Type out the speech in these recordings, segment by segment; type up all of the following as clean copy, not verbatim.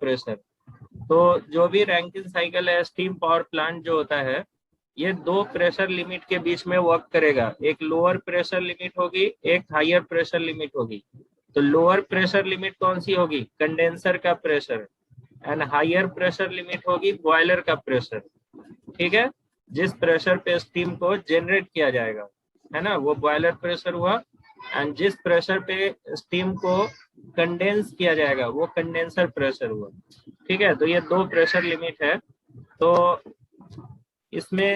Pressure. तो जो भी रैंकिन साइकिल है, स्टीम पावर प्लांट जो होता है, ये दो प्रेशर लिमिट के बीच में वर्क करेगा। एक लोअर प्रेशर लिमिट होगी, एक हायर प्रेशर लिमिट होगी। तो लोअर प्रेशर लिमिट कौन सी होगी? कंडेंसर का pressure. And higher pressure limit होगी बॉयलर का प्रेशर। ठीक है, जिस प्रेशर पे स्टीम को जनरेट किया जाएगा, है ना, वो बॉयलर प्रेशर हुआ। एंड जिस प्रेशर पे स्टीम को कंडेंस किया जाएगा वो कंडेंसर प्रेशर हुआ। ठीक है, तो ये दो प्रेशर लिमिट है। तो इसमें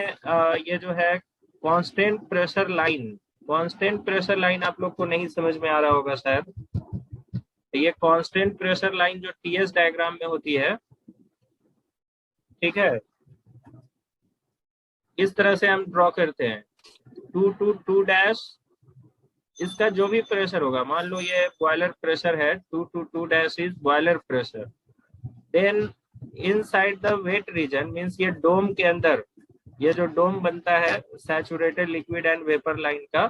ये जो है constant pressure line, constant pressure line आप लोग को नहीं समझ में आ रहा होगा शायद। ये कांस्टेंट प्रेशर लाइन जो टीएस डायग्राम में होती है, ठीक है, इस तरह से हम ड्रॉ करते हैं। 2 to 2 डैश, इसका जो भी प्रेशर होगा, मान लो ये बॉयलर प्रेशर है, 2 to 2 dash is boiler pressure. Then inside the wet region means ये डोम के अंदर, ये जो डोम बनता है saturated liquid and vapour line का,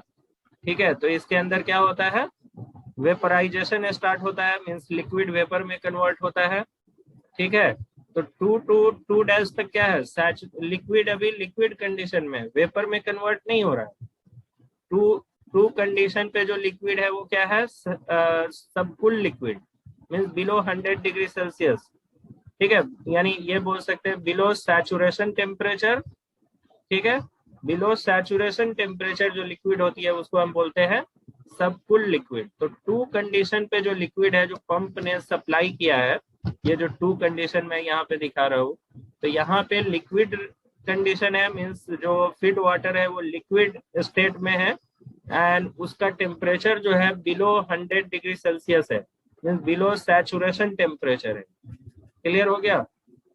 ठीक है, तो इसके अंदर क्या होता है? वेपराइजेशन स्टार्ट होता है, मींस लिक्विड वेपर में कन्वर्ट होता है। ठीक है, तो 2 to 2 डैश तक क्या है? लिक्विड अभी लिक्विड कंडीशन में, वेपर में कन्वर्ट नहीं हो रहा है। टू कंडीशन पे जो लिक्विड है वो क्या है? Subcooled liquid, means below 100 degree Celsius. ठीक है, यानी ये बोल सकते हैं बिलो सैचुरेशन टेम्परेचर। ठीक है, बिलो सैचुरेशन टेम्परेचर जो लिक्विड होती है उसको हम बोलते हैं सबकुल लिक्विड। तो 2 कंडीशन पे जो लिक्विड है जो पंप ने सप्लाई किया है, ये जो 2 कंडीशन मैं यहाँ पे दिखा रहा हूँ, तो यहाँ पे लिक्विड कंडीशन है, मींस जो फीड वाटर है वो लिक्विड स्टेट में है एंड उसका टेम्परेचर जो है बिलो 100 डिग्री सेल्सियस है, मींस बिलो सैचुरेशन टेम्परेचर है। क्लियर हो गया?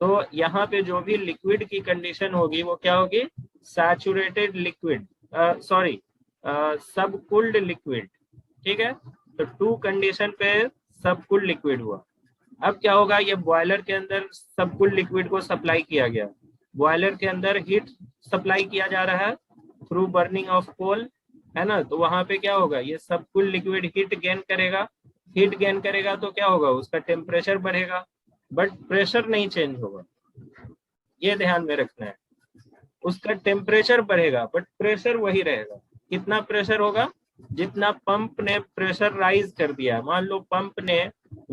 तो यहाँ पे जो भी लिक्विड की कंडीशन होगी वो क्या होगी? Saturated liquid, sorry subcooled liquid. ठीक है, तो 2 कंडीशन पे सबकूल्ड लिक्विड हुआ। अब क्या होगा? ये बॉयलर के अंदर सबकूल्ड लिक्विड को सप्लाई किया गया, बॉयलर के अंदर हीट सप्लाई किया जा रहा है थ्रू बर्निंग ऑफ कोल, है ना। तो वहां पे क्या होगा? ये सबकूल्ड लिक्विड हीट गेन करेगा, हीट गेन करेगा तो क्या होगा? उसका टेम्परेचर बढ़ेगा, बट प्रेशर नहीं चेंज होगा, ये ध्यान में रखना है। उसका टेम्परेचर बढ़ेगा बट प्रेशर वही रहेगा। कितना प्रेशर होगा? जितना पंप ने प्रेशर राइज कर दिया। मान लो पंप ने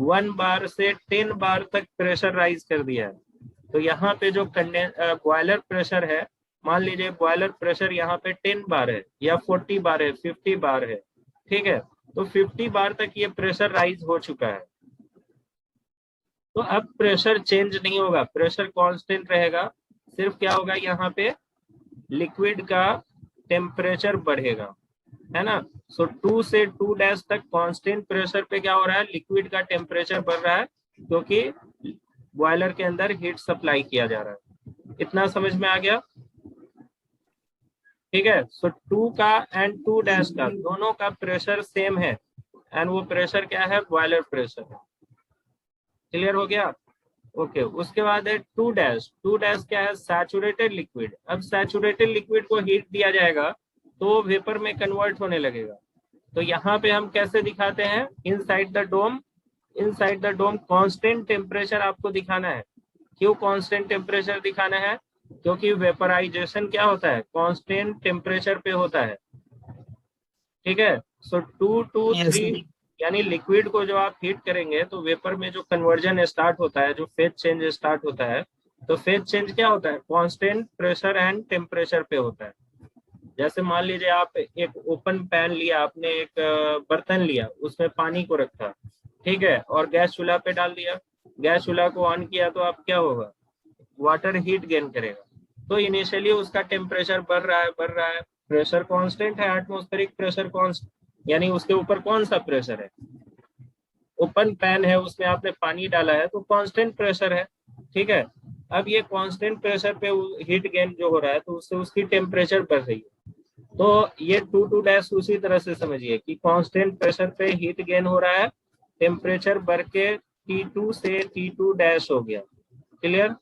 1 बार से 10 बार तक प्रेशर राइज कर दिया है, तो यहाँ पे जो बॉयलर प्रेशर है, मान लीजिए बॉयलर प्रेशर यहाँ पे 10 बार है या 40 बार है, 50 बार है। ठीक है, तो 50 बार तक ये प्रेशर राइज हो चुका है। तो अब प्रेशर चेंज नहीं होगा, प्रेशर कांस्टेंट रहेगा। सिर्फ क्या होगा? यहाँ पे लिक्विड का टेम्परेचर बढ़ेगा, है ना। सो 2 से 2 डैश तक कांस्टेंट प्रेशर पे क्या हो रहा है? लिक्विड का टेम्परेचर बढ़ रहा है क्योंकि बॉयलर के अंदर हीट सप्लाई किया जा रहा है। इतना समझ में आ गया? ठीक है, सो 2 का एंड 2 डैश का दोनों का प्रेशर सेम है एंड वो प्रेशर क्या है? Boiler pressure. क्लियर हो गया? ओके, उसके बाद है 2 डैश। 2 डैश क्या है? Saturated liquid. अब सैचुरेटेड लिक्विड को हीट दिया जाएगा तो वेपर में कन्वर्ट होने लगेगा। तो यहाँ पे हम कैसे दिखाते हैं? Inside the dome, inside the dome constant temperature आपको दिखाना है। क्यों कांस्टेंट टेम्परेचर दिखाना है? क्योंकि वेपराइजेशन क्या होता है? कांस्टेंट टेम्परेचर पे होता है। ठीक है, सो 2 to 3 यानी लिक्विड को जो आप हीट करेंगे तो वेपर में जो कन्वर्जन स्टार्ट होता है, जो फेज चेंज स्टार्ट होता है, तो फेज चेंज क्या होता है? कांस्टेंट प्रेशर एंड टेम्परेचर पे होता है। जैसे मान लीजिए आप एक ओपन पैन लिया, आपने एक बर्तन लिया, उसमें पानी को रखा, ठीक है, और गैस चूल्हा पे डाल दिया, गैस चूल्हा को ऑन किया, तो अब क्या होगा? वाटर हीट गेन करेगा। तो इनिशियली उसका टेम्परेचर बढ़ रहा है, बढ़ रहा है, प्रेशर कांस्टेंट है, एटमॉस्फेरिक प्रेशर कांस्टेंट, यानी उसके ऊपर कौन सा प्रेशर है? ओपन पैन है, उसमें आपने पानी डाला है तो कांस्टेंट प्रेशर है। ठीक है, अब ये कांस्टेंट प्रेशर पे हीट गेन जो हो रहा है तो उससे उसकी टेम्परेचर बढ़ रही है। तो ये 2 to डैश उसी तरह से समझिए कि कांस्टेंट प्रेशर पे हीट गेन हो रहा है, टेम्परेचर बढ़ के T2 से T2 डैश हो गया। क्लियर?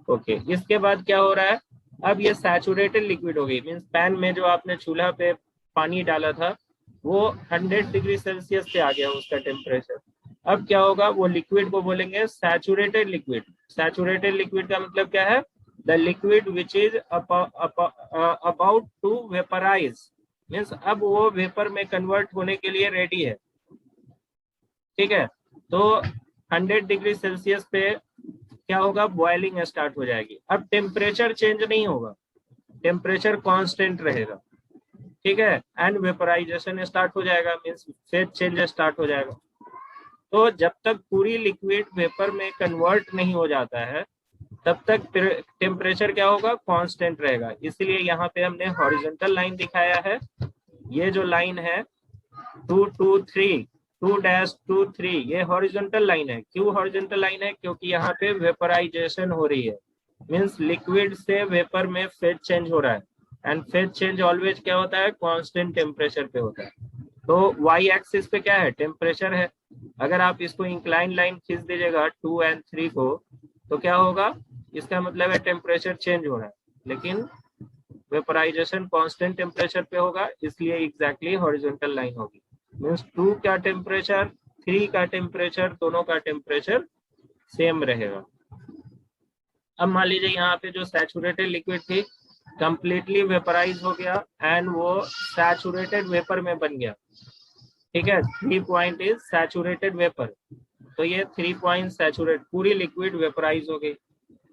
ओके, इसके बाद क्या हो रहा है? अब ये सैचुरेटेड लिक्विड हो गई, मीन्स पैन में जो आपने चूल्हा पे पानी डाला था वो 100 डिग्री सेल्सियस पे आ गया उसका टेम्परेचर। अब क्या होगा, वो लिक्विड को बोलेंगे सैचुरेटेड लिक्विड। सैचुरेटेड लिक्विड का मतलब क्या है, the liquid which is about to vaporise, means अब वो वेपर में कन्वर्ट होने के लिए रेडी है। ठीक है, तो 100 डिग्री सेल्सियस पे क्या होगा, बॉइलिंग स्टार्ट हो जाएगी। अब टेम्परेचर चेंज नहीं होगा, टेम्परेचर कांस्टेंट रहेगा। ठीक है, एंड वेपराइजेशन स्टार्ट हो जाएगा, मीन्स फेज चेंज स्टार्ट हो जाएगा। तो जब तक पूरी लिक्विड वेपर में कन्वर्ट नहीं हो जाता है तब तक टेम्परेचर क्या होगा, कांस्टेंट रहेगा। इसलिए यहाँ पे हमने हॉरिजॉन्टल लाइन दिखाया है। ये जो लाइन है 223 2-23, ये हॉरिजॉन्टल लाइन है। क्यों हॉरिजॉन्टल लाइन है, क्योंकि यहाँ पे वेपराइजेशन हो रही है, मीन्स लिक्विड से वेपर में फेज चेंज हो रहा है। एंड फेज चेंज ऑलवेज क्या होता है, कांस्टेंट टेम्परेचर पे होता है। तो वाई एक्सिस पे क्या है, टेम्परेचर है। अगर आप इसको इंक्लाइन लाइन खींच दीजिएगा 2 और 3 को, तो क्या होगा, इसका मतलब है टेम्परेचर चेंज हो रहा है, लेकिन वेपराइजेशन कांस्टेंट टेम्परेचर पे होगा, इसलिए एग्जैक्टली हॉरिजॉन्टल लाइन होगी। मीन्स 2 का टेम्परेचर, 3 का टेम्परेचर, दोनों का टेम्परेचर सेम रहेगा। अब मान लीजिए यहाँ पे जो सैचुरेटेड लिक्विड थी कंप्लीटली वेपराइज हो गया एंड वो सैचुरेटेड वेपर में बन गया। ठीक है, 3 पॉइंट इज सैचुरेटेड वेपर, तो ये 3 पॉइंट सैचुरेट, पूरी लिक्विड वेपराइज हो गई,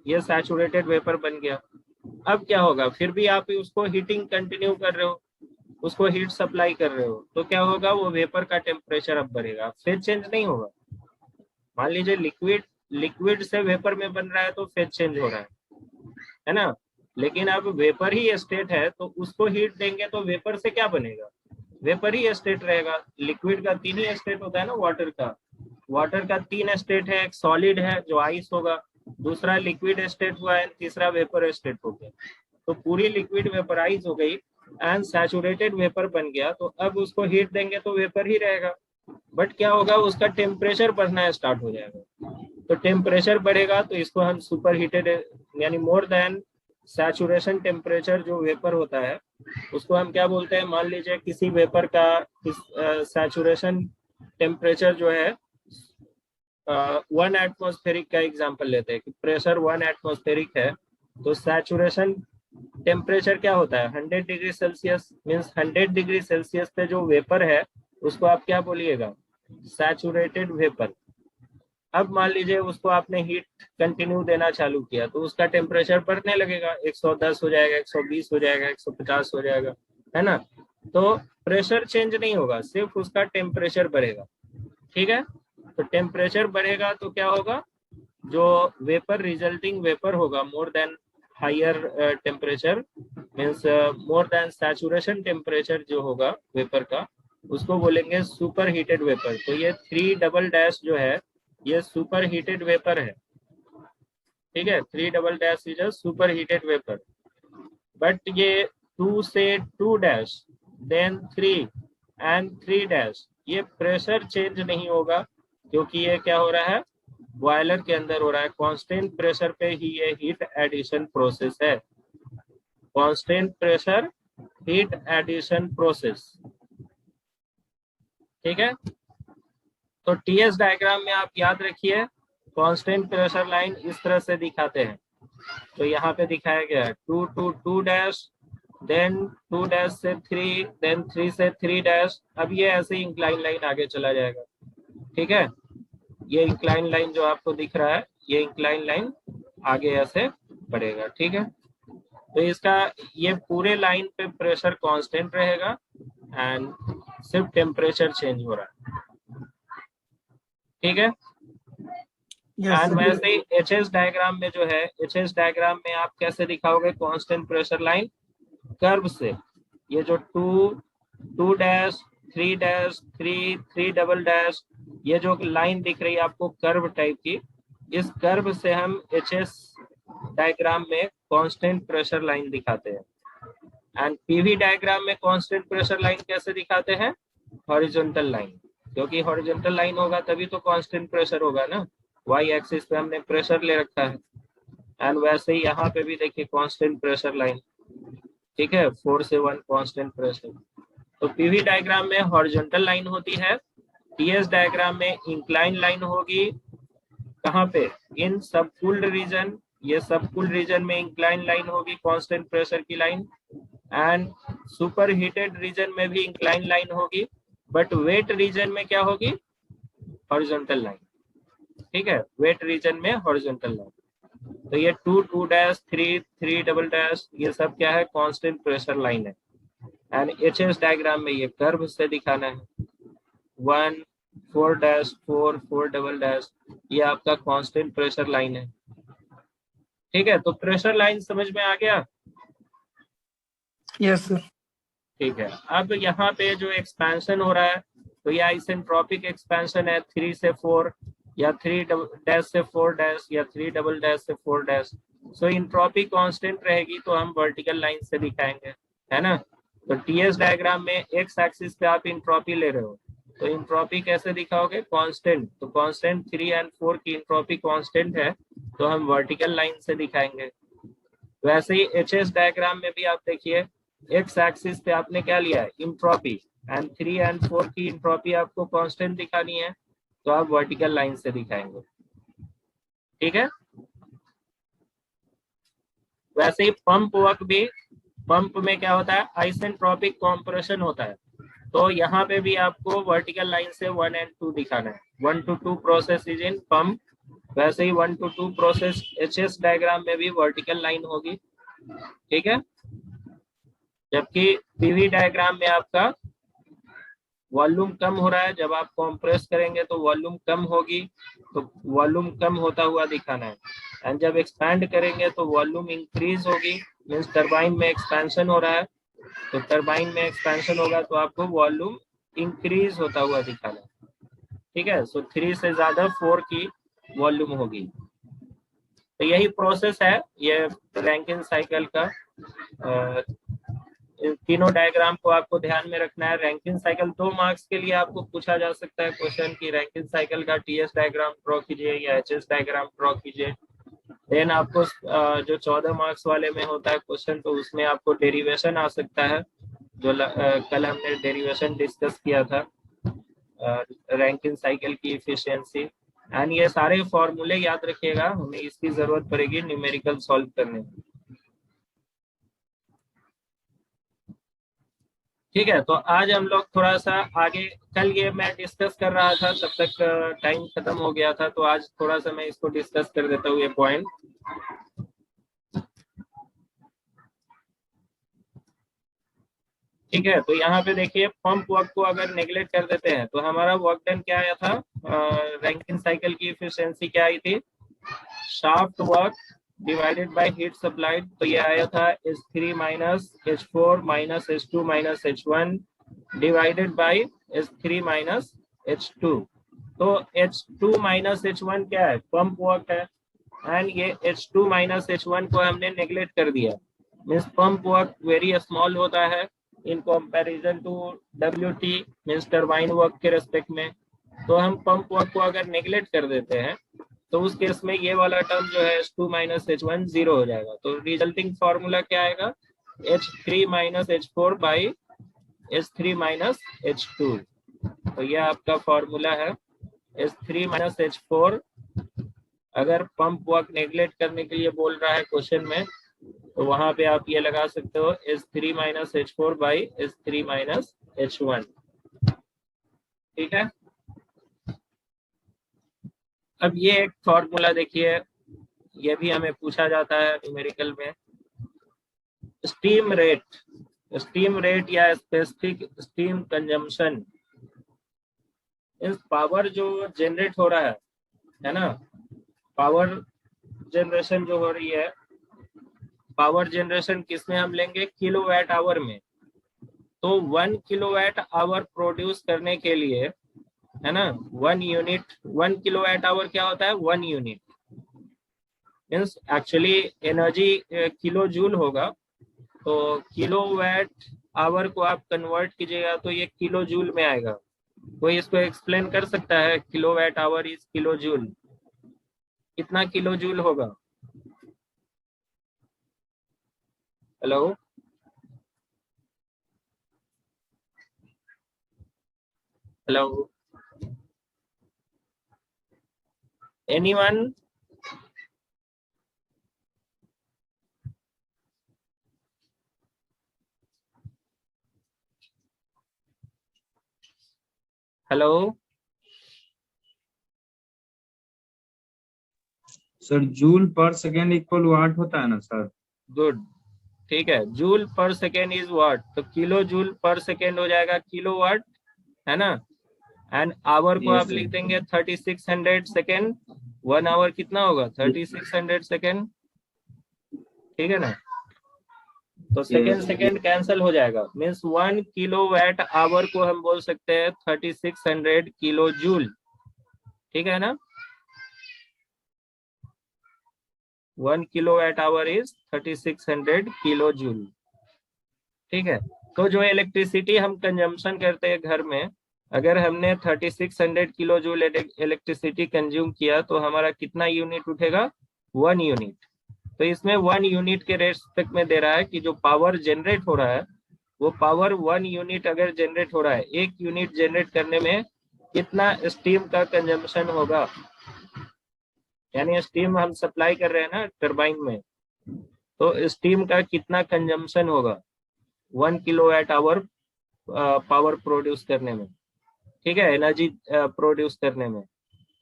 ये सैचुरेटेड वेपर बन गया। अब क्या होगा, फिर भी आप उसको हीटिंग कंटिन्यू कर रहे हो, उसको हीट सप्लाई कर रहे हो, तो क्या होगा, वो वेपर का टेम्परेचर अब बढ़ेगा, फेज चेंज नहीं होगा। मान लीजिए लिक्विड से वेपर में बन रहा है तो फेज चेंज हो रहा है ना, लेकिन अब वेपर ही स्टेट है तो उसको हीट देंगे तो वेपर से क्या बनेगा, वेपर ही स्टेट रहेगा। लिक्विड का 3 ही स्टेट होता है ना, वाटर का 3 स्टेट है, एक सॉलिड है जो आइस होगा, दूसरा लिक्विड स्टेट हुआ है, तीसरा वेपर स्टेट हो गया। तो पूरी लिक्विड वेपराइज हो गई एंड सैचुरेटेड वेपर बन गया, तो अब उसको हीट देंगे तो वेपर ही रहेगा, बट क्या होगा, उसका टेम्परेचर बढ़ना स्टार्ट हो जाएगा। तो टेम्परेचर बढ़ेगा तो इसको हम सुपर हीटेड, यानी मोर देन सैचुरेशन टेम्परेचर जो वेपर होता है उसको हम क्या बोलते हैं, मान लीजिए किसी वेपर का सैचुरेशन टेम्परेचर जो है 1 एटमॉस्फेरिक का एग्जांपल लेते हैं कि प्रेशर 1 एटमॉस्फेरिक है, तो सैचुरेशन टेम्परेचर क्या होता है 100 degree Celsius, means 100 degree Celsius पे जो वेपर है उसको आप क्या बोलिएगा, सैचुरेटेड वेपर। अब मान लीजिए उसको आपने हीट कंटिन्यू देना चालू किया तो उसका टेम्परेचर बढ़ने लगेगा, 110 हो जाएगा, 120 हो जाएगा, 150 हो जाएगा, है ना। तो प्रेशर चेंज नहीं होगा, सिर्फ उसका टेम्परेचर बढ़ेगा। ठीक है, तो टेम्परेचर बढ़ेगा तो क्या होगा, जो वेपर रिजल्टिंग वेपर होगा more than higher temperature, means more than saturation temperature जो होगा वेपर का, उसको बोलेंगे सुपर हीटेड वेपर। तो ये 3 जो है ये सुपर हीटेड वेपर है। ठीक है, 3 is a super heated vapour. But ये 2 से 2 देन 3 एंड 3 ये प्रेशर चेंज नहीं होगा, क्योंकि ये क्या हो रहा है, बॉयलर के अंदर हो रहा है, कांस्टेंट प्रेशर पे ही ये हीट एडिशन प्रोसेस है, constant pressure heat addition process. ठीक है, तो टीएस डायग्राम में आप याद रखिए कांस्टेंट प्रेशर लाइन इस तरह से दिखाते हैं। तो यहाँ पे दिखाया गया है 2 देन 2 से 3, देन 3 से 3, अब ये ऐसे इंक्लाइन लाइन आगे चला जाएगा। ठीक है, ये इंक्लाइन लाइन जो आपको दिख रहा है ये इंक्लाइन लाइन आगे ऐसे बढ़ेगा। ठीक है, तो इसका ये पूरे लाइन पे प्रेशर कांस्टेंट रहेगा एंड सिर्फ टेम्परेचर चेंज हो रहा है। ठीक है, एंड वैसे ही एचएस डायग्राम में जो है, एचएस डायग्राम में आप कैसे दिखाओगे कांस्टेंट प्रेशर लाइन, कर्व से। ये जो 2 3 3 ये जो लाइन दिख रही है आपको कर्व टाइप की, इस कर्व से हम एचएस डायग्राम में कांस्टेंट प्रेशर लाइन दिखाते हैं। एंड पीवी डायग्राम में कांस्टेंट प्रेशर लाइन कैसे दिखाते हैं, हॉरिजॉन्टल लाइन, क्योंकि हॉरिजॉन्टल लाइन होगा तभी तो कांस्टेंट प्रेशर होगा ना, वाई एक्सिस पे हमने प्रेशर ले रखा है। एंड वैसे ही यहाँ पे भी देखिए कांस्टेंट प्रेशर लाइन। ठीक है, 4 से 1 कांस्टेंट प्रेशर। तो पीवी डायग्राम में हॉरिजॉन्टल लाइन होती है टीएस डायग्राम में इंक्लाइन लाइन होगी कहाँ पे, इन सब कूल्ड रीजन, ये सब कूल्ड रीजन में इंक्लाइन लाइन होगी कांस्टेंट प्रेशर की line, and superheated region में भी इंक्लाइन लाइन होगी, बट वेट रीजन में क्या होगी, हॉरिजॉन्टल लाइन। ठीक है, वेट रीजन में हॉरिजॉन्टल लाइन। तो ये 2 2 डैश 3 3 डबल डैश ये सब क्या है, कांस्टेंट प्रेशर लाइन है। एंड एचएस डायग्राम में ये कर्व से दिखाना है, 1 4 डैश 4 4 डबल डैश ये आपका कांस्टेंट प्रेशर लाइन है। ठीक है, तो प्रेशर लाइन समझ में आ गया। Yes sir. ठीक है, अब यहाँ पे जो एक्सपेंशन हो रहा है तो ये आइसेंट्रोपिक एक्सपेंशन है 3 से 4 या 3 डैश से 4 डैश या 3 डबल डैश से 4 डैश। सो इंट्रोपी कांस्टेंट रहेगी तो हम वर्टिकल लाइन से दिखाएंगे, है ना। तो टीएस डायग्राम में एक्स एक्सिस पे आप इंट्रोपी ले रहे हो, तो इंट्रोपी कैसे दिखाओगे, कांस्टेंट। तो कांस्टेंट 3 और 4 की इंट्रोपी कांस्टेंट है तो हम वर्टिकल लाइन से दिखाएंगे। वैसे ही एचएस डायग्राम में भी आप देखिए, एक्स एक्सिस पे आपने क्या लिया है, इंट्रोपी, एंड 3 और 4 की इंट्रोपी आपको कांस्टेंट दिखानी है तो आप वर्टिकल लाइन से दिखाएंगे। ठीक है, वैसे ही पंप वर्क भी, पंप में क्या होता है, आइसेंट्रोपिक कॉम्प्रेशन होता है, तो यहाँ पे भी आपको वर्टिकल लाइन से 1 और 2 दिखाना है। 1 to 2 process is in pump, वैसे ही 1 to 2 प्रोसेस एचएस डायग्राम में भी वर्टिकल लाइन होगी। ठीक है, जबकि पीवी डायग्राम में आपका वॉल्यूम कम हो रहा है, जब आप कंप्रेस करेंगे तो वॉल्यूम कम होगी, तो वॉल्यूम कम होता हुआ दिखाना है। एंड जब एक्सपैंड करेंगे तो वॉल्यूम इंक्रीज होगी, मीन्स टरबाइन में एक्सपेंशन हो रहा है, तो टरबाइन में एक्सपेंशन होगा तो आपको वॉल्यूम इंक्रीज होता हुआ दिखाना है। ठीक है, सो 3 से ज्यादा 4 की वॉल्यूम होगी। तो यही प्रोसेस है ये रैंकिन साइकिल का। तीनों डायग्राम को आपको ध्यान में रखना है। रैंकिन साइकिल 2 मार्क्स के लिए आपको पूछा जा सकता है क्वेश्चन की रैंकिन साइकिल का टीएस डायग्राम ड्रॉ कीजिए या एचएस डायग्राम ड्रॉ कीजिए। देन आपको जो 14 मार्क्स वाले में होता है क्वेश्चन, तो उसमें आपको डेरिवेशन आ सकता है, जो कल हमने डेरिवेशन डिस्कस किया था, रैंकिन साइकिल की इफिशियंसी। एंड ये सारे फॉर्मूले याद रखिएगा, हमें इसकी जरूरत पड़ेगी न्यूमेरिकल सॉल्व करने में। ठीक है, तो आज हम लोग थोड़ा सा आगे, कल ये मैं डिस्कस कर रहा था तब तक टाइम खत्म हो गया था, तो आज थोड़ा सा मैं इसको डिस्कस कर देता हूँ ये पॉइंट। ठीक है, तो यहाँ पे देखिए पंप वर्क को अगर नेग्लेक्ट कर देते हैं तो हमारा वर्क डन क्या आया था, रैंकिन साइकिल की एफिशिएंसी क्या आई थी, shaft work divided by heat supplied, तो ये आया था H3 minus H4 minus H2 minus H1 divided by H3 minus H2। तो H2 माइनस H1 क्या है, पंप वर्क है, एंड ये H2 माइनस H1 को हमने नेग्लेक्ट कर दिया, means pump work very small होता है in comparison to WT, means turbine work के रेस्पेक्ट में। तो हम पंप वर्क को अगर नेग्लेक्ट कर देते हैं तो उस केस में ये वाला टर्म जो है H2 माइनस H1 जीरो हो जाएगा। तो रिजल्टिंग फॉर्मूला क्या आएगा, H3 minus H4 by H3 minus H2। तो ये आपका फॉर्मूला है H3 माइनस H4। अगर पंप वर्क नेग्लेक्ट करने के लिए बोल रहा है क्वेश्चन में तो वहां पे आप ये लगा सकते हो H3 minus H4 by H3 minus H1। ठीक है, अब ये एक फॉर्मूला देखिए, ये भी हमें पूछा जाता है न्यूमेरिकल में, स्टीम रेट या स्पेसिफिक स्टीम कंजम्पशन, इस पावर जो जनरेट हो रहा है ना, पावर जनरेशन जो हो रही है, पावर जनरेशन किसमें हम लेंगे, किलोवाट आवर में। तो 1 किलोवाट आवर प्रोड्यूस करने के लिए, है ना, 1 यूनिट, 1 किलोवाट आवर क्या होता है, 1 unit, means actually energy kilo joule होगा, तो किलोवाट आवर को आप कन्वर्ट कीजिएगा तो ये किलो जूल में आएगा। कोई इसको एक्सप्लेन कर सकता है, kilowatt hour is kilo joule, कितना किलो जूल होगा, hello hello anyone? Hello sir, joule per second equal watt होता है ना सर? गुड, ठीक है। Joule per second is what, तो किलो जूल पर सेकेंड हो जाएगा किलो वाट, है ना। एंड आवर को यस आप लिख सर। देंगे 3600 सेकेंड। 1 आवर कितना होगा? 3600 सेकेंड, ठीक है ना। तो सेकेंड यस। सेकेंड कैंसिल हो जाएगा, मीन्स 1 किलोवाट आवर को हम बोल सकते हैं 3600 किलो जूल, ठीक है ना। 1 kilowatt hour is 3600 kilo joule, ठीक है। तो जो इलेक्ट्रिसिटी हम कंजम्पशन करते हैं घर में, अगर हमने 3600 किलो जूल इलेक्ट्रिसिटी कंज्यूम किया तो हमारा कितना यूनिट उठेगा? 1 यूनिट। तो इसमें 1 यूनिट के रेस्पेक्ट में दे रहा है कि जो पावर जनरेट हो रहा है वो पावर 1 यूनिट अगर जनरेट हो रहा है, 1 यूनिट जनरेट करने में कितना स्टीम का कंजम्पशन होगा, यानी स्टीम हम सप्लाई कर रहे हैं ना टरबाइन में, तो स्टीम का कितना कंजम्पशन होगा 1 किलोवाट आवर पावर प्रोड्यूस करने में, ठीक है, एनर्जी प्रोड्यूस करने में।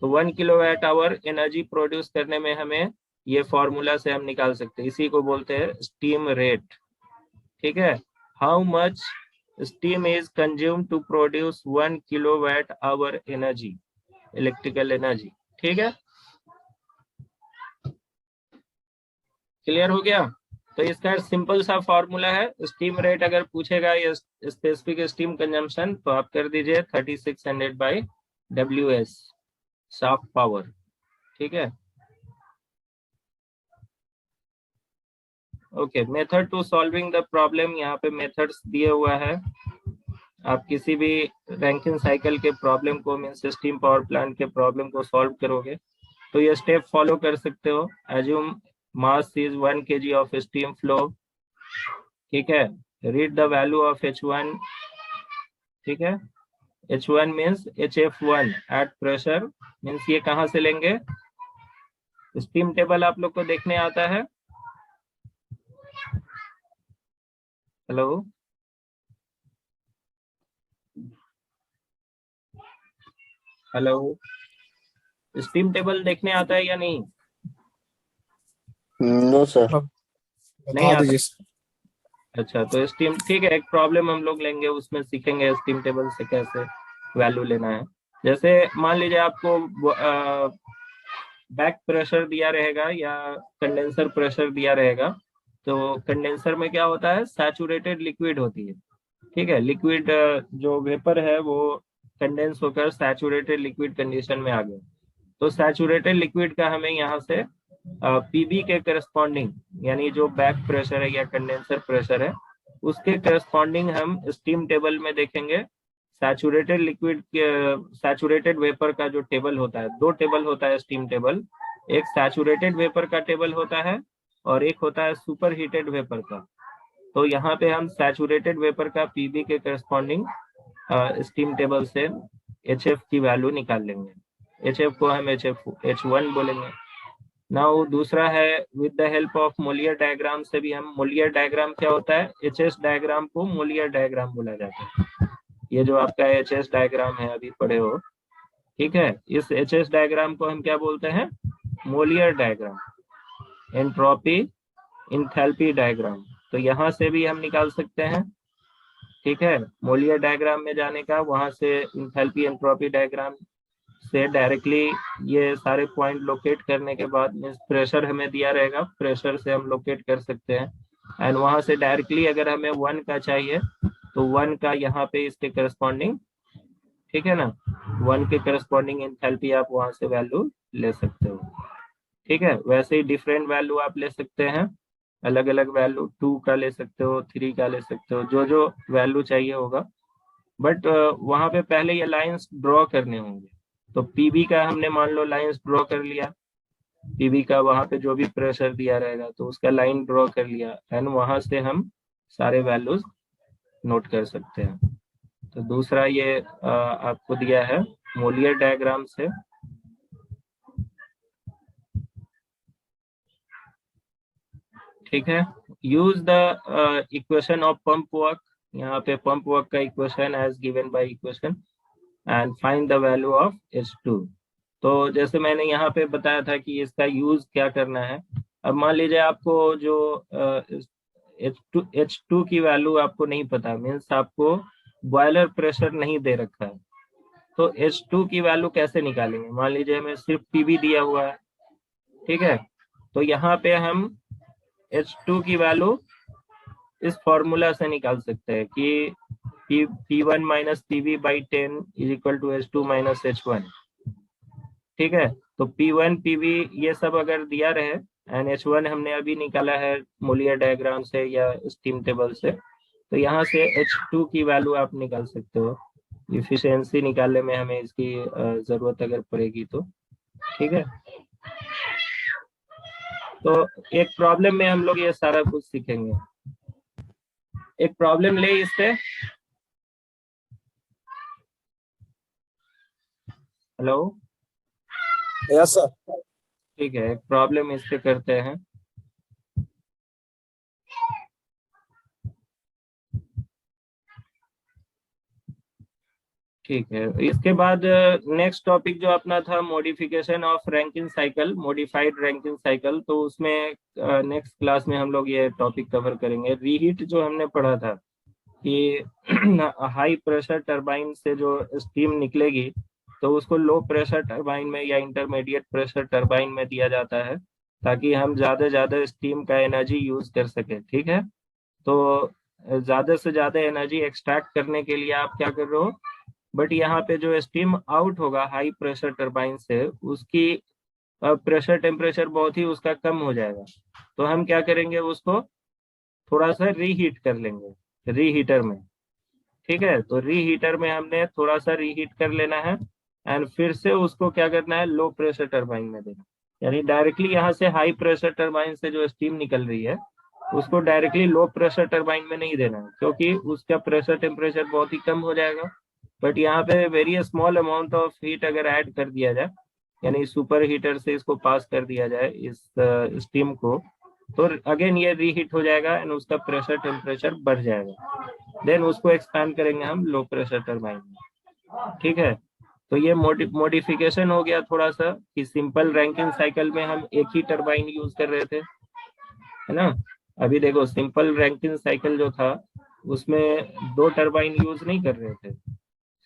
तो 1 किलोवाट आवर एनर्जी प्रोड्यूस करने में हमें ये फॉर्मूला से हम निकाल सकते हैं, इसी को बोलते हैं स्टीम रेट, ठीक है। How much steam is consume to produce 1 kilowatt hour energy, electrical energy, ठीक है। क्लियर हो गया? तो इसका सिंपल सा फॉर्मूला है, स्टीम रेट अगर पूछेगा या स्पेसिफिक स्टीम कंजम्पशन तो आप कर दीजिए 3600 बाई WS शाफ्ट पावर, ठीक है। Okay, method to solving the problem, यहाँ पे मेथड्स दिए हुआ है। आप किसी भी रैंकिन साइकिल के प्रॉब्लम को, मीन्स स्टीम पावर प्लांट के प्रॉब्लम को सॉल्व करोगे तो ये स्टेप फॉलो कर सकते हो। Assume mass is 1 kg of steam flow, ठीक है। Read the value of H1, ठीक है। H1 means HF1 at pressure, means ये कहाँ से लेंगे? स्टीम टेबल आप लोग को देखने आता है? हेलो हेलो, स्टीम टेबल देखने आता है या नहीं? No sir. नहीं बता आता? दीजिए। अच्छा, तो स्टीम, ठीक है, एक प्रॉब्लम हम लोग लेंगे, उसमें सीखेंगे स्टीम टेबल से कैसे वैल्यू लेना है। जैसे मान लीजिए आपको बैक प्रेशर दिया रहेगा या कंडेंसर प्रेशर दिया रहेगा, तो कंडेंसर में क्या होता है? सैचुरेटेड लिक्विड होती है, ठीक है। लिक्विड जो वेपर है वो कंडेंस होकर सैचुरेटेड लिक्विड कंडीशन में आ गया, तो सैचुरेटेड लिक्विड का हमें यहाँ से पीबी के करस्पॉन्डिंग, यानी जो बैक प्रेशर है या कंडेंसर प्रेशर है उसके करस्पॉन्डिंग हम स्टीम टेबल में देखेंगे। सैचुरेटेड लिक्विड सैचुरेटेड वेपर का जो टेबल होता है, दो टेबल होता है स्टीम टेबल, एक सैचुरेटेड वेपर का टेबल होता है और एक होता है सुपर हीटेड वेपर का। तो यहाँ पे हम सैचुरेटेड वेपर का पीबी के करस्पॉन्डिंग स्टीम टेबल से HF की वैल्यू निकाल लेंगे। HF को हम H1 बोलेंगे। नाउ दूसरा है with the help of Molière diagram से भी हम, मोलियर डायग्राम क्या होता है? HS डायग्राम को मोलियर डायग्राम बोला जाता है। ये जो आपका HS डायग्राम है अभी पढ़े हो, ठीक है, इस HS डायग्राम को हम क्या बोलते हैं? Molière diagram, entropy enthalpy diagram. तो यहाँ से भी हम निकाल सकते हैं, ठीक है। मोलियर डायग्राम में जाने का, वहां से इंथैल्पी एंट्रोपी डायग्राम से डायरेक्टली ये सारे पॉइंट लोकेट करने के बाद मीन्स प्रेशर हमें दिया रहेगा, प्रेशर से हम लोकेट कर सकते हैं। एंड वहां से डायरेक्टली अगर हमें 1 का चाहिए तो 1 का यहाँ पे इसके करस्पॉन्डिंग, ठीक है ना, 1 के करस्पॉन्डिंग एंथैल्पी आप वहां से वैल्यू ले सकते हो, ठीक है। वैसे ही डिफरेंट वैल्यू आप ले सकते हैं, अलग अलग वैल्यू 2 का ले सकते हो, 3 का ले सकते हो, जो जो वैल्यू चाहिए होगा। बट वहां पे पहले ये लाइंस ड्रॉ करने होंगे। तो पीबी का हमने मान लो लाइंस ड्रॉ कर लिया, पीबी का वहां पे जो भी प्रेशर दिया रहेगा तो उसका लाइन ड्रॉ कर लिया, एंड वहां से हम सारे वैल्यूज नोट कर सकते हैं। तो दूसरा ये आपको दिया है मोलियर डायग्राम से, ठीक है, use the equation of pump work, यहाँ पे पंप वर्क का equation as given by equation and find the value of H2। तो जैसे मैंने यहाँ पे बताया था कि इसका यूज क्या करना है। अब मान लीजिए आपको जो H2 की वैल्यू आपको नहीं पता, मीन्स आपको बॉयलर प्रेशर नहीं दे रखा है, तो H2 की वैल्यू कैसे निकालेंगे। मान लीजिए हमें सिर्फ PV दिया हुआ है, ठीक है, तो यहाँ पे हम H2 की वैल्यू इस फॉर्मूला से निकाल सकते हैं कि P1 minus PV by 10 is equal to H2 minus H1। ठीक है, तो P1 PV ये सब अगर दिया रहे एंड H1 हमने अभी निकाला है मोलियर डायग्राम से या स्टीम टेबल से, तो यहाँ से H2 की वैल्यू आप निकाल सकते हो। इफिशियंसी निकालने में हमें इसकी जरूरत अगर पड़ेगी तो, ठीक है। तो एक प्रॉब्लम में हम लोग ये सारा कुछ सीखेंगे। एक प्रॉब्लम ले इससे, हेलो, यस सर। ठीक है, एक प्रॉब्लम इससे करते हैं। ठीक है, इसके बाद नेक्स्ट टॉपिक जो अपना था modification of Rankine cycle, modified Rankine cycle, तो उसमें नेक्स्ट क्लास में हम लोग ये टॉपिक कवर करेंगे। रीहीट जो हमने पढ़ा था कि हाई प्रेशर टरबाइन से जो स्टीम निकलेगी तो उसको लो प्रेशर टरबाइन में या इंटरमीडिएट प्रेशर टरबाइन में दिया जाता है ताकि हम ज्यादा ज्यादा स्टीम का एनर्जी यूज कर सके। ठीक है, तो ज्यादा से ज्यादा एनर्जी एक्सट्रैक्ट करने के लिए आप क्या कर रहे हो, बट यहाँ पे जो स्टीम आउट होगा हाई प्रेशर टरबाइन से, उसकी प्रेशर टेम्परेचर बहुत ही उसका कम हो जाएगा। तो हम क्या करेंगे, उसको थोड़ा सा रीहीट कर लेंगे रीहीटर में। ठीक है, तो रीहीटर में हमने थोड़ा सा रीहीट कर लेना है एंड फिर से उसको क्या करना है, लो प्रेशर टरबाइन में देना। यानी डायरेक्टली यहाँ से हाई प्रेशर टरबाइन से जो स्टीम निकल रही है उसको डायरेक्टली लो प्रेशर टरबाइन में नहीं देना है, क्योंकि उसका प्रेशर टेम्परेचर बहुत ही कम हो जाएगा। बट यहाँ पे very small amount of heat अगर ऐड कर दिया जाए, यानी सुपर हीटर से इसको पास कर दिया जाए इस स्टीम को, तो अगेन ये रीहीट हो जाएगा एंड उसका प्रेशर टेम्परेचर बढ़ जाएगा। देन उसको एक्सपैंड करेंगे हम लो प्रेशर टरबाइन में। ठीक है, तो ये मॉडिफिकेशन हो गया थोड़ा सा कि सिंपल रैंकिन साइकिल में हम एक ही टरबाइन यूज कर रहे थे, है ना। अभी देखो सिंपल रैंकिन साइकिल जो था उसमें दो टरबाइन यूज नहीं कर रहे थे।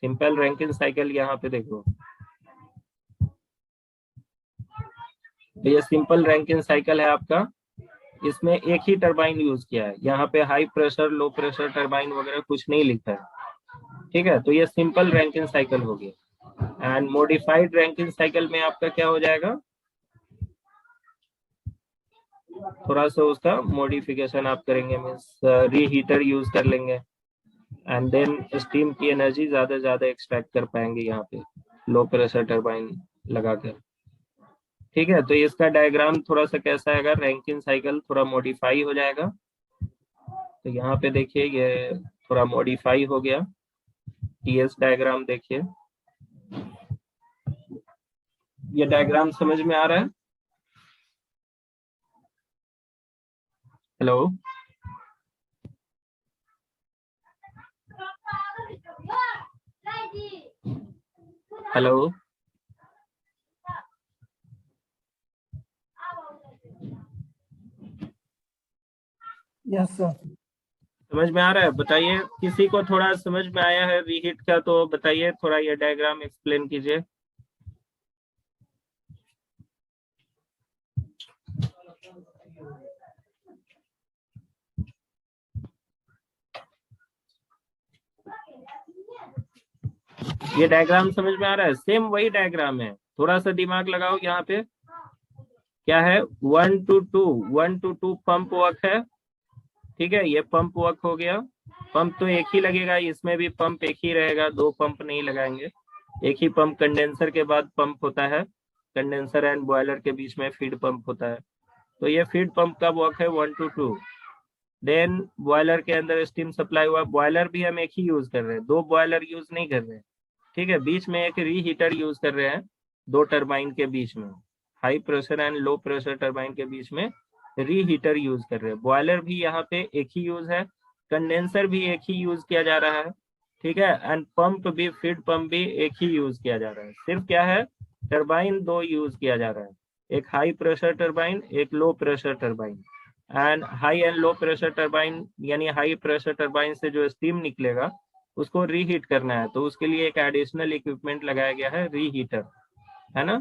सिंपल रैंकिन साइकिल यहाँ पे देखो, ये सिंपल रैंकिन साइकिल है आपका, इसमें एक ही टरबाइन यूज किया है, यहाँ पे high pressure low pressure turbine वगैरह कुछ नहीं लिखा है। ठीक है, तो ये सिंपल रैंकिन साइकिल हो गया। एंड मॉडिफाइड रैंकिन साइकिल में आपका क्या हो जाएगा, थोड़ा सा उसका मॉडिफिकेशन आप करेंगे, मीन्स रीहीटर यूज कर लेंगे एंड देन स्टीम की एनर्जी ज्यादा एक्सट्रैक्ट कर पाएंगे यहाँ पे लो प्रेशर टरबाइन लगाकर। ठीक है, तो इसका डायग्राम थोड़ा सा कैसा आएगा, रैंकिन साइकिल थोड़ा मॉडिफाई हो जाएगा। तो यहाँ पे देखिए ये थोड़ा मॉडिफाई हो गया, टीएस डायग्राम देखिए, ये डायग्राम समझ में आ रहा है। Hello, hello, yes sir. समझ में आ रहा है, बताइए किसी को थोड़ा समझ में आया है रीहीट का तो बताइए, थोड़ा ये डायग्राम एक्सप्लेन कीजिए। ये डायग्राम समझ में आ रहा है, सेम वही डायग्राम है, थोड़ा सा दिमाग लगाओ। यहाँ पे क्या है, 1 to 2 पंप वर्क है। ठीक है, ये पंप वर्क हो गया, पंप तो एक ही लगेगा, इसमें भी पंप एक ही रहेगा, दो पंप नहीं लगाएंगे। एक ही पंप, कंडेंसर के बाद पंप होता है, कंडेंसर एंड बॉयलर के बीच में फीड पंप होता है। तो ये फीड पंप का वर्क है 1 to 2। देन बॉयलर के अंदर स्टीम सप्लाई हुआ, बॉयलर भी हम एक ही यूज कर रहे हैं, दो बॉयलर यूज नहीं कर रहे हैं। ठीक है, बीच में एक रीहीटर यूज कर रहे हैं, दो टरबाइन के बीच में, high pressure and low pressure turbine के बीच में रीहीटर यूज कर रहे हैं। बॉयलर भी यहाँ पे एक ही यूज है, कंडेंसर भी एक ही यूज किया जा रहा है, ठीक है, एंड पंप भी, फीड पंप भी एक ही यूज किया जा रहा है। सिर्फ क्या है, टरबाइन दो यूज किया जा रहा है, एक हाई प्रेशर टरबाइन, एक low pressure turbine. And high and low pressure turbine, यानी हाई प्रेशर टरबाइन से जो स्टीम निकलेगा उसको रीहीट करना है, तो उसके लिए एक एडिशनल इक्विपमेंट लगाया गया है, रीहीटर, है ना।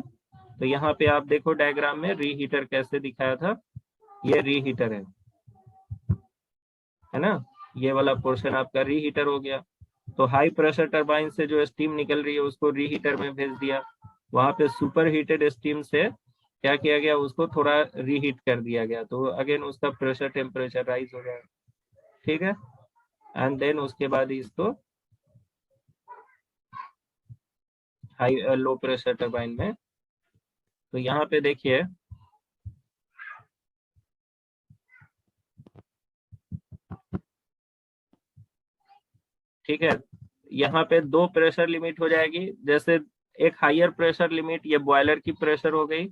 तो यहाँ पे आप देखो डायग्राम में रीहीटर कैसे दिखाया था, ये रीहीटर है ना, ये वाला पोर्शन आपका रीहीटर हो गया। तो हाई प्रेशर टरबाइन से जो स्टीम निकल रही है उसको रीहीटर में भेज दिया, वहां पे सुपर हीटेड स्टीम से क्या किया गया, उसको थोड़ा रीहीट कर दिया गया, तो अगेन उसका प्रेशर टेम्परेचर राइज हो गया, ठीक है। एंड देन उसके बाद इसको हाई लो प्रेशर टरबाइन में, तो यहाँ पे देखिए ठीक है, यहाँ पे दो प्रेशर लिमिट हो जाएगी। जैसे एक हायर प्रेशर लिमिट, ये बॉयलर की प्रेशर हो गई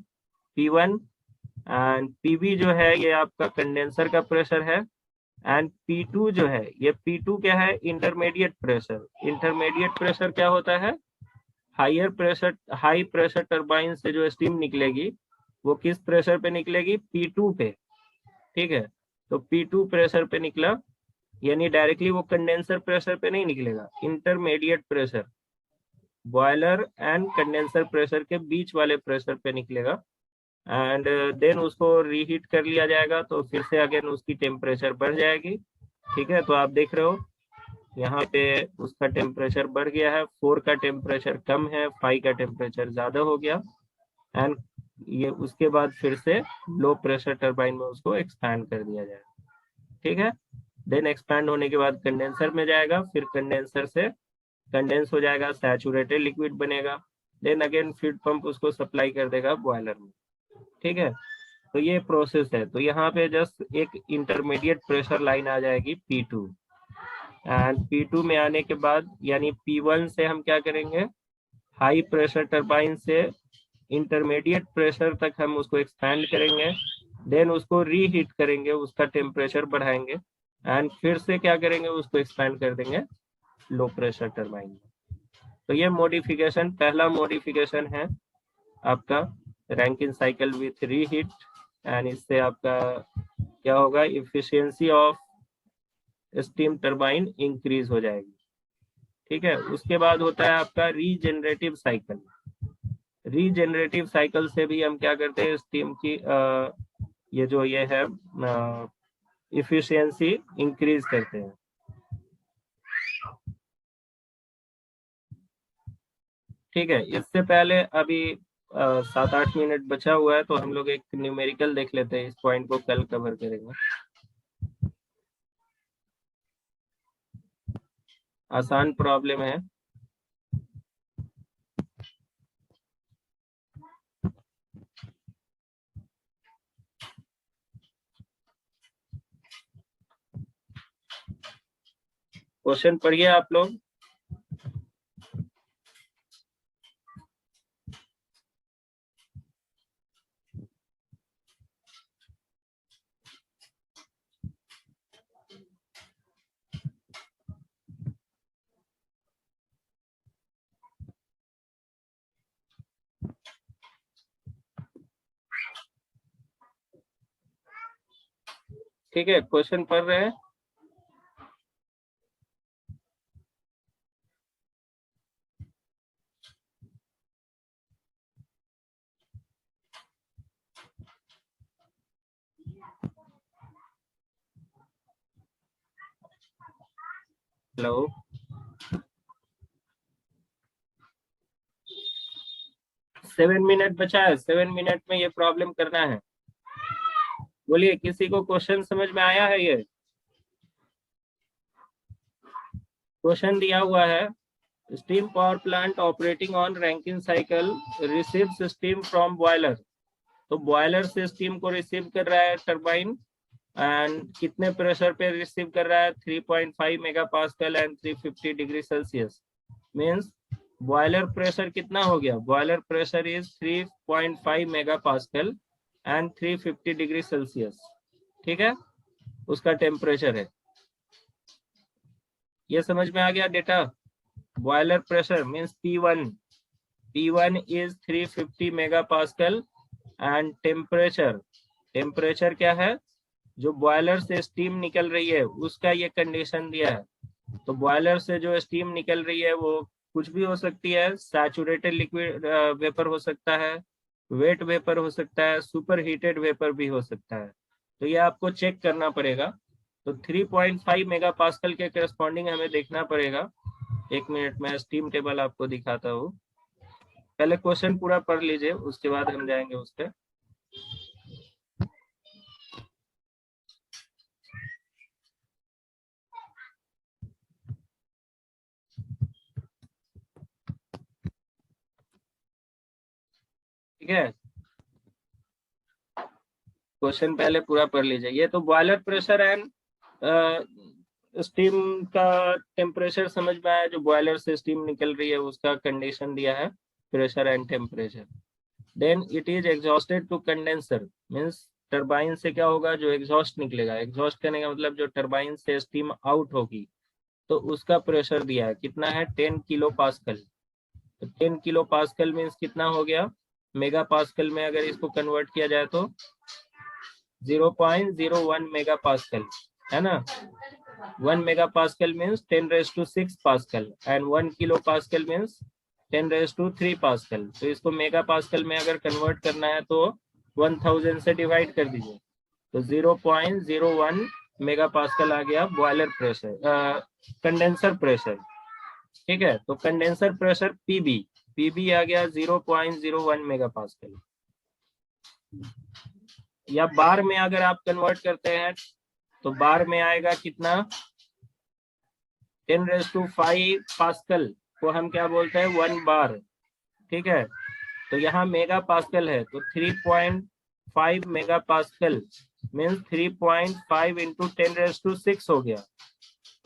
P1, एंड PB जो है ये आपका कंडेंसर का प्रेशर है, एंड P2 जो है, ये P2 क्या है, इंटरमीडिएट प्रेशर। इंटरमीडिएट प्रेशर क्या होता है, higher pressure, high pressure turbine से जो स्टीम निकलेगी वो किस प्रेशर पे निकलेगी, P2 पे, ठीक है। तो P2 प्रेशर पे निकला, यानी डायरेक्टली वो कंडेंसर प्रेशर पे नहीं निकलेगा, intermediate pressure, boiler and condenser pressure के बीच वाले प्रेशर पे निकलेगा, एंड देन उसको रीहीट कर लिया जाएगा, तो फिर से अगेन उसकी टेम्परेचर बढ़ जाएगी, ठीक है। तो आप देख रहे हो यहाँ पे उसका टेम्परेचर बढ़ गया है, 4 का टेम्परेचर कम है, 5 का टेम्परेचर ज्यादा हो गया, एंड ये उसके बाद फिर से लो प्रेशर टरबाइन में उसको एक्सपैंड कर दिया जाएगा, ठीक है। देन एक्सपैंड होने के बाद कंडेंसर में जाएगा, फिर कंडेंसर से कंडेंस हो जाएगा, सैचुरेटेड लिक्विड बनेगा, देन अगेन फीड पंप उसको सप्लाई कर देगा बॉयलर में, ठीक है। तो ये प्रोसेस है। तो यहाँ पे जस्ट एक इंटरमीडिएट प्रेशर लाइन आ जाएगी P2, एंड P2 में आने के बाद यानी P1 से हम क्या करेंगे, हाई प्रेशर टरबाइन से इंटरमीडिएट प्रेशर तक हम उसको एक्सपैंड करेंगे, देन उसको रीहीट करेंगे, उसका टेम्परेचर बढ़ाएंगे, एंड फिर से क्या करेंगे, उसको एक्सपैंड कर देंगे लो प्रेशर टरबाइन में। तो ये मॉडिफिकेशन, पहला मॉडिफिकेशन है आपका Rankine cycle with reheat, and इससे आपका क्या होगा, efficiency of steam turbine increase हो जाएगी, ठीक है। उसके बाद होता है आपका रीजेनरेटिव साइकिल। रीजेनरेटिव साइकिल से भी हम क्या करते हैं, स्टीम की ये जो ये है इफिशियंसी इंक्रीज करते हैं, ठीक है। इससे पहले अभी 7-8 मिनट बचा हुआ है, तो हम लोग एक न्यूमेरिकल देख लेते हैं, इस पॉइंट को कल कवर करेंगे। आसान प्रॉब्लम है, क्वेश्चन पढ़िए आप लोग। ठीक है, क्वेश्चन पढ़ रहे हैं। हेलो, 7 मिनट बचा है, 7 मिनट में ये प्रॉब्लम करना है। बोलिए, किसी को क्वेश्चन समझ में आया है? ये क्वेश्चन दिया हुआ है, steam power plant operating on Rankine cycle receives steam from boiler. तो बॉयलर से स्टीम को रिसीव कर रहा है टरबाइन, एंड कितने प्रेशर पे रिसीव कर रहा है, 3.5 mega pascal and 350 degree Celsius. Means boiler pressure कितना हो गया, boiler pressure is 3.5 mega pascal and 350 degree Celsius, ठीक है, उसका टेम्परेचर है। ये समझ में आ गया data. Boiler pressure means P1, P1 is 350 mega pascal and temperature क्या है, जो बॉयलर से स्टीम निकल रही है उसका ये कंडीशन दिया है। तो बॉयलर से जो स्टीम निकल रही है वो कुछ भी हो सकती है, सैचुरेटेड लिक्विड वेपर हो सकता है, वेट वेपर हो सकता है, सुपर हीटेड वेपर भी हो सकता है। तो ये आपको चेक करना पड़ेगा। तो 3.5 मेगा पास्कल के करस्पॉन्डिंग हमें देखना पड़ेगा। एक मिनट में स्टीम टेबल आपको दिखाता हूँ। पहले क्वेश्चन पूरा पढ़ लीजिए, उसके बाद हम जाएंगे उस पर। ठीक है, क्वेश्चन पहले पूरा पढ़ लीजिए। ये तो बॉयलर प्रेशर एंड स्टीम का टेम्परेचर समझ में आया, जो बॉयलर से स्टीम निकल रही है उसका कंडीशन दिया है, pressure and temperature. Then it is exhausted to condenser means turbine से क्या होगा, जो एग्जॉस्ट निकलेगा, एग्जॉस्ट करने का मतलब जो टरबाइन से स्टीम आउट होगी, तो उसका प्रेशर दिया है कितना है, 10 किलो पास्कल। तो 10 किलो पास्कल मीन्स कितना हो गया, मेगा पास्कल में अगर इसको कन्वर्ट किया जाए तो 0.01 मेगा पास्कल है ना। 1 mega pascal means 10⁶ pascal and 1 kilo pascal means 10⁻³ pascal. तो इसको मेगा पास्कल में अगर कन्वर्ट करना है तो 1000 से डिवाइड कर दीजिए, तो 0.01 मेगा पास्कल आ गया बॉयलर प्रेशर, कंडेंसर प्रेशर। ठीक है, तो कंडेंसर प्रेशर पीबी आ गया 0.01 मेगा पास्कल। या बार में अगर आप कन्वर्ट करते हैं तो बार में आएगा कितना, 10⁵ पास्कल को हम क्या बोलते हैं, 1 बार। ठीक है, तो यहाँ मेगा पास्कल है तो 3.5 मेगा पास्कल मीन्स 3.5 इंटू 10⁻⁶ हो गया।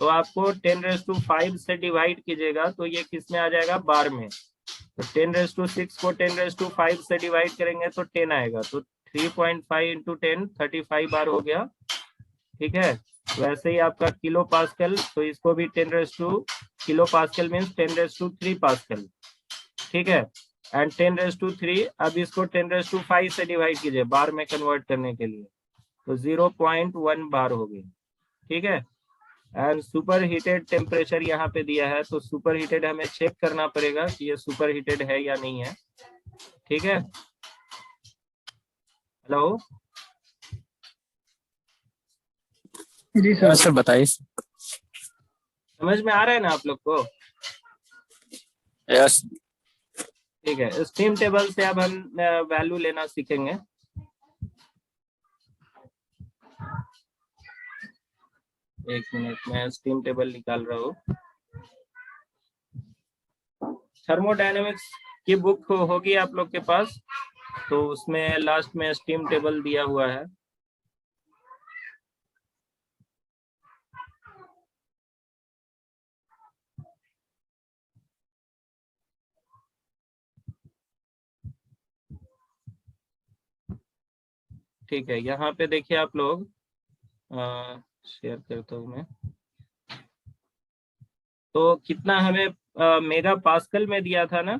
तो आपको 10⁵ से डिवाइड कीजिएगा तो ये किस में आ जाएगा, बार में। तो 10⁻⁶ को 10⁵ से डिवाइड करेंगे तो 10 आएगा, तो 3.5 इंटू 10 35 बार हो गया। ठीक है, वैसे ही आपका किलो पास्कल, तो इसको भी 10 किलो पास्कल मीन्स 10⁻³ पास्कल। ठीक है, एंड 10⁻3, अब इसको 10⁵ से डिवाइड कीजिए बार में कन्वर्ट करने के लिए, तो 0.1 बार हो गई। ठीक है, एंड सुपर हीटेड टेम्परेचर यहाँ पे दिया है, तो सुपर हीटेड हमें चेक करना पड़ेगा कि ये सुपर हीटेड है या नहीं है। ठीक है, हेलो जी सर बताइए। समझ में आ रहा है ना आप लोग को? यस। ठीक है, स्टीम टेबल से अब हम वैल्यू लेना सीखेंगे। एक मिनट में स्टीम टेबल निकाल रहा हूँ। थर्मोडायनेमिक्स की बुक होगी आप लोग के पास, तो उसमें लास्ट में स्टीम टेबल दिया हुआ है। ठीक है, यहाँ पे देखिए आप लोग, शेयर करता हूँ मैं। तो कितना हमें मेगा पास्कल में दिया था ना,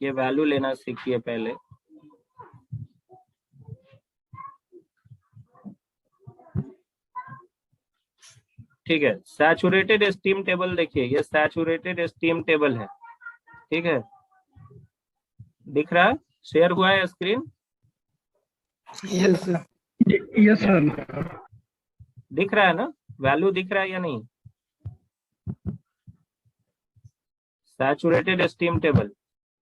ये वैल्यू लेना सीखिए पहले। ठीक है, सैचुरेटेड स्टीम टेबल देखिए, ये सैचुरेटेड स्टीम टेबल है। ठीक है, दिख रहा है, शेयर हुआ है स्क्रीन? यस सर दिख रहा है ना, वैल्यू दिख रहा है या नहीं? Saturated steam table.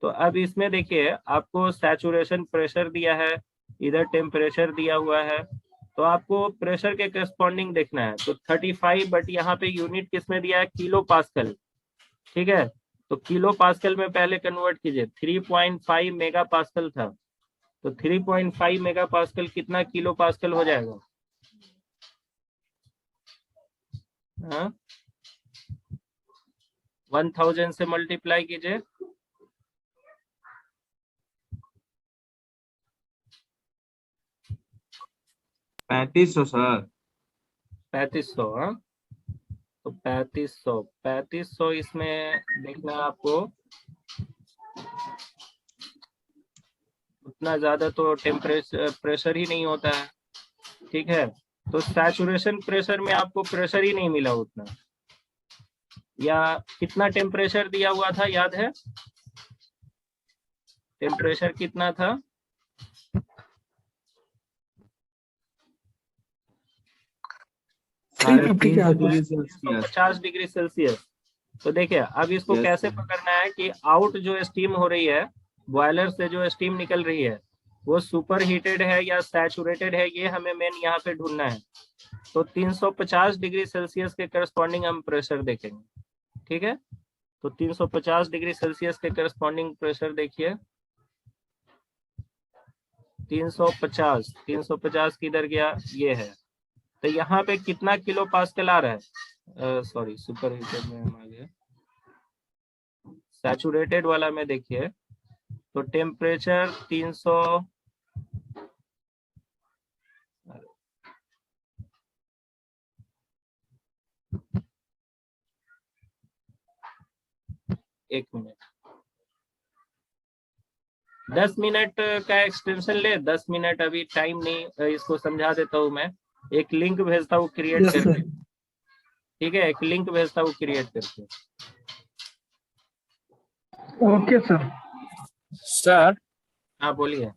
तो अब इसमें देखिए आपको सैचुरेशन प्रेशर दिया है, इधर टेम्परेचर दिया हुआ है, तो आपको प्रेशर के करस्पॉन्डिंग देखना है। तो 35, बट यहाँ पे यूनिट किसमें दिया है, किलो पास्कल। ठीक है, तो किलो पास्कल में पहले कन्वर्ट कीजिए, 3.5 मेगा पास्कल था, तो 3.5 मेगा पास्कल कितना किलो पास्कल हो जाएगा? हाँ, 1000 से मल्टीप्लाई कीजिए 3500 सर। 3500, हाँ। तो 3500 इसमें देखना है आपको, उतना ज्यादा तो टेम्परेचर प्रेशर ही नहीं होता है, ठीक है। तो सैचुरेशन प्रेशर में आपको प्रेशर ही नहीं मिला उतना, या कितना टेम्परेचर दिया हुआ था याद है? टेम्परेचर कितना था? 350 के आसपास। 350 डिग्री सेल्सियस। तो देखिए अब इसको कैसे पकड़ना है कि आउट जो स्टीम हो रही है, बॉयलर से जो स्टीम निकल रही है, वो सुपर हीटेड है या सैचुरेटेड है, ये हमें मेन यहाँ पे ढूंढना है। तो 350 डिग्री सेल्सियस के करस्पॉन्डिंग हम प्रेशर देखेंगे, ठीक है। तो 350 डिग्री सेल्सियस के करस्पॉन्डिंग प्रेशर देखिए, 350 किधर गया, ये है। तो यहाँ पे कितना किलो पास्कल आ रहा है? सॉरी, सुपर हीटेड में हम आ गए, सैचुरेटेड वाला में देखिए। तो टेम्परेचर 300, एक मिनट, 10 मिनट का एक्सटेंशन ले, 10 मिनट अभी टाइम नहीं, इसको समझा देता हूँ मैं। एक लिंक भेजता हूँ क्रिएट यस करके, सर। ठीक है, एक लिंक भेजता हूँ क्रिएट करके। Okay sir. सर हाँ बोलिए।